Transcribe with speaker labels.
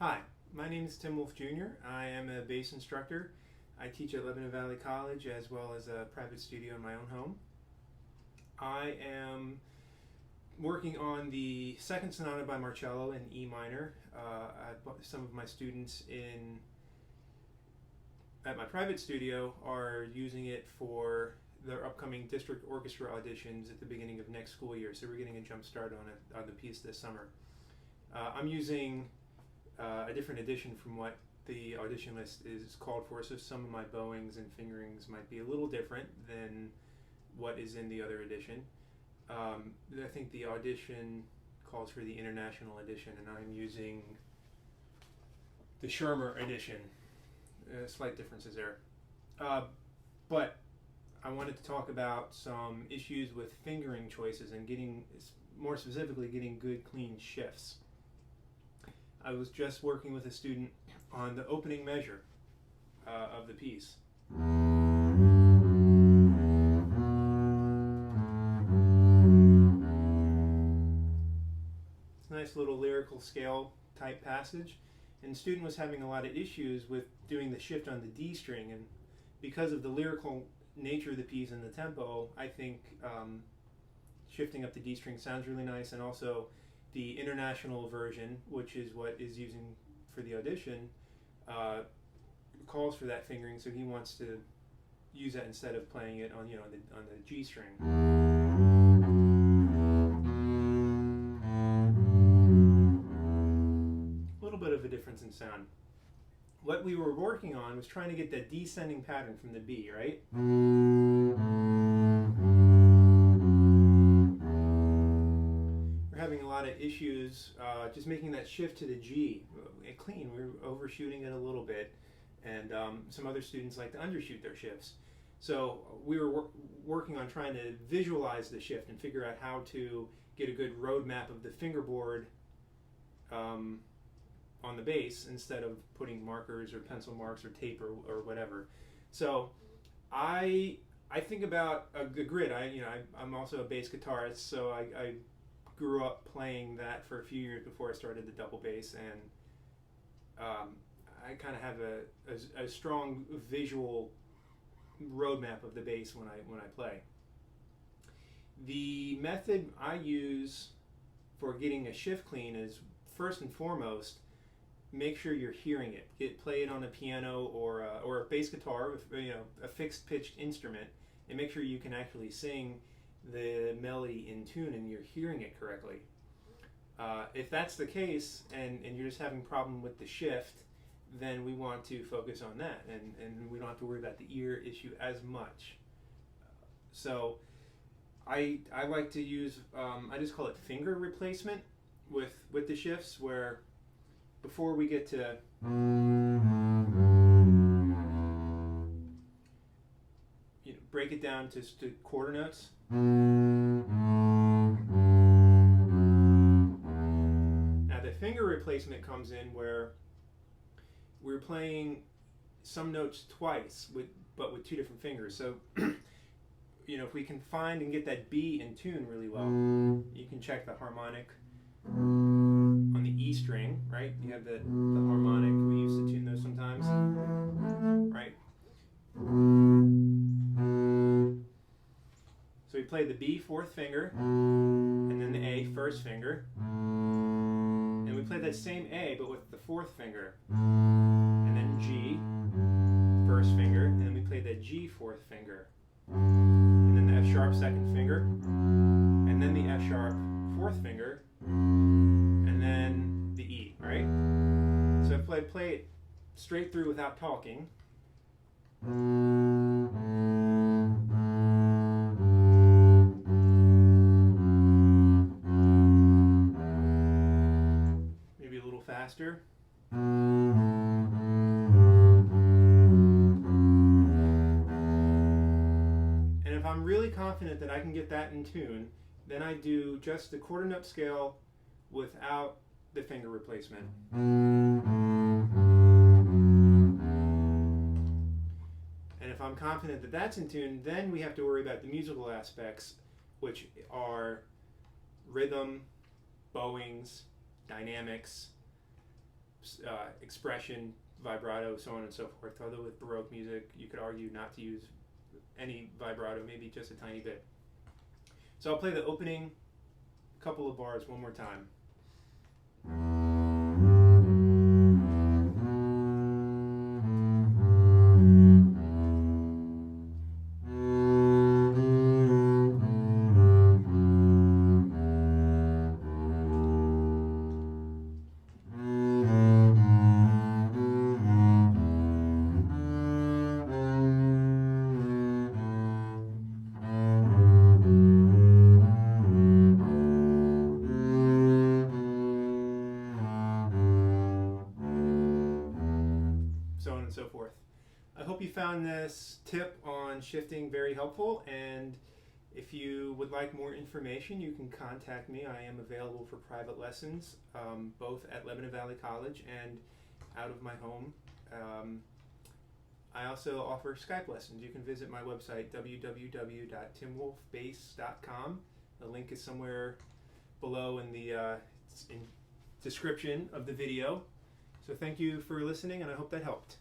Speaker 1: Hi, my name is Tim Wolf Jr. I am a bass instructor. I teach at Lebanon Valley College as well as a private studio in my own home. I am working on the second sonata by Marcello in E minor. Some of my students at my private studio are using it for their upcoming district orchestra auditions at the beginning of next school year, so we're getting a jump start on the piece this summer. I'm using a different edition from what the audition list is called for, so some of my bowings and fingerings might be a little different than what is in the other edition. I think the audition calls for the international edition, and I'm using the Schirmer edition. Slight differences there. But I wanted to talk about some issues with fingering choices and more specifically, getting good, clean shifts. I was just working with a student on the opening measure of the piece. It's a nice little lyrical scale type passage, and the student was having a lot of issues with doing the shift on the D string, and because of the lyrical nature of the piece and the tempo, I think shifting up the D string sounds really nice, and also the international version, which is what is using for the audition, calls for that fingering, so he wants to use that instead of playing it on the G string. A little bit of a difference in sound. What we were working on was trying to get that descending pattern from the B, right? Having a lot of issues just making that shift to the G clean. We were overshooting it a little bit, and some other students like to undershoot their shifts. So we were working on trying to visualize the shift and figure out how to get a good roadmap of the fingerboard on the bass instead of putting markers or pencil marks or tape or whatever. So I think about the grid. I'm also a bass guitarist, so I grew up playing that for a few years before I started the double bass, and I kind of have a strong visual roadmap of the bass when I play. The method I use for getting a shift clean is, first and foremost, make sure you're hearing it. Play it on a piano or a bass guitar with a fixed pitched instrument, and make sure you can actually sing the melody in tune and you're hearing it correctly. If that's the case and you're just having a problem with the shift, then we want to focus on that, and we don't have to worry about the ear issue as much. So I like to use, I just call it finger replacement with the shifts, where before we get to break it down to quarter notes. Now the finger replacement comes in where we're playing some notes twice but with two different fingers. So if we can find and get that B in tune really well, you can check the harmonic on the E string, right? You have the harmonic. We used to tune those sometimes, right? So we play the B fourth finger, and then the A first finger, and we play that same A but with the fourth finger, and then G first finger, and then we play the G fourth finger, and then the F sharp second finger, and then the F sharp fourth finger, and then the E, right? So if I play it straight through without talking. Maybe a little faster. And if I'm really confident that I can get that in tune, then I do just the quarter note scale without the finger replacement. And if I'm confident that that's in tune, then we have to worry about the musical aspects, which are rhythm, bowings, dynamics, expression, vibrato, so on and so forth. Although with Baroque music, you could argue not to use any vibrato, maybe just a tiny bit. So I'll play the opening couple of bars one more time. So on and so forth. I hope you found this tip on shifting very helpful, and if you would like more information, you can contact me. I am available for private lessons, both at Lebanon Valley College and out of my home. I also offer Skype lessons. You can visit my website, www.timwolfbass.com. The link is somewhere below in the description of the video. So thank you for listening, and I hope that helped.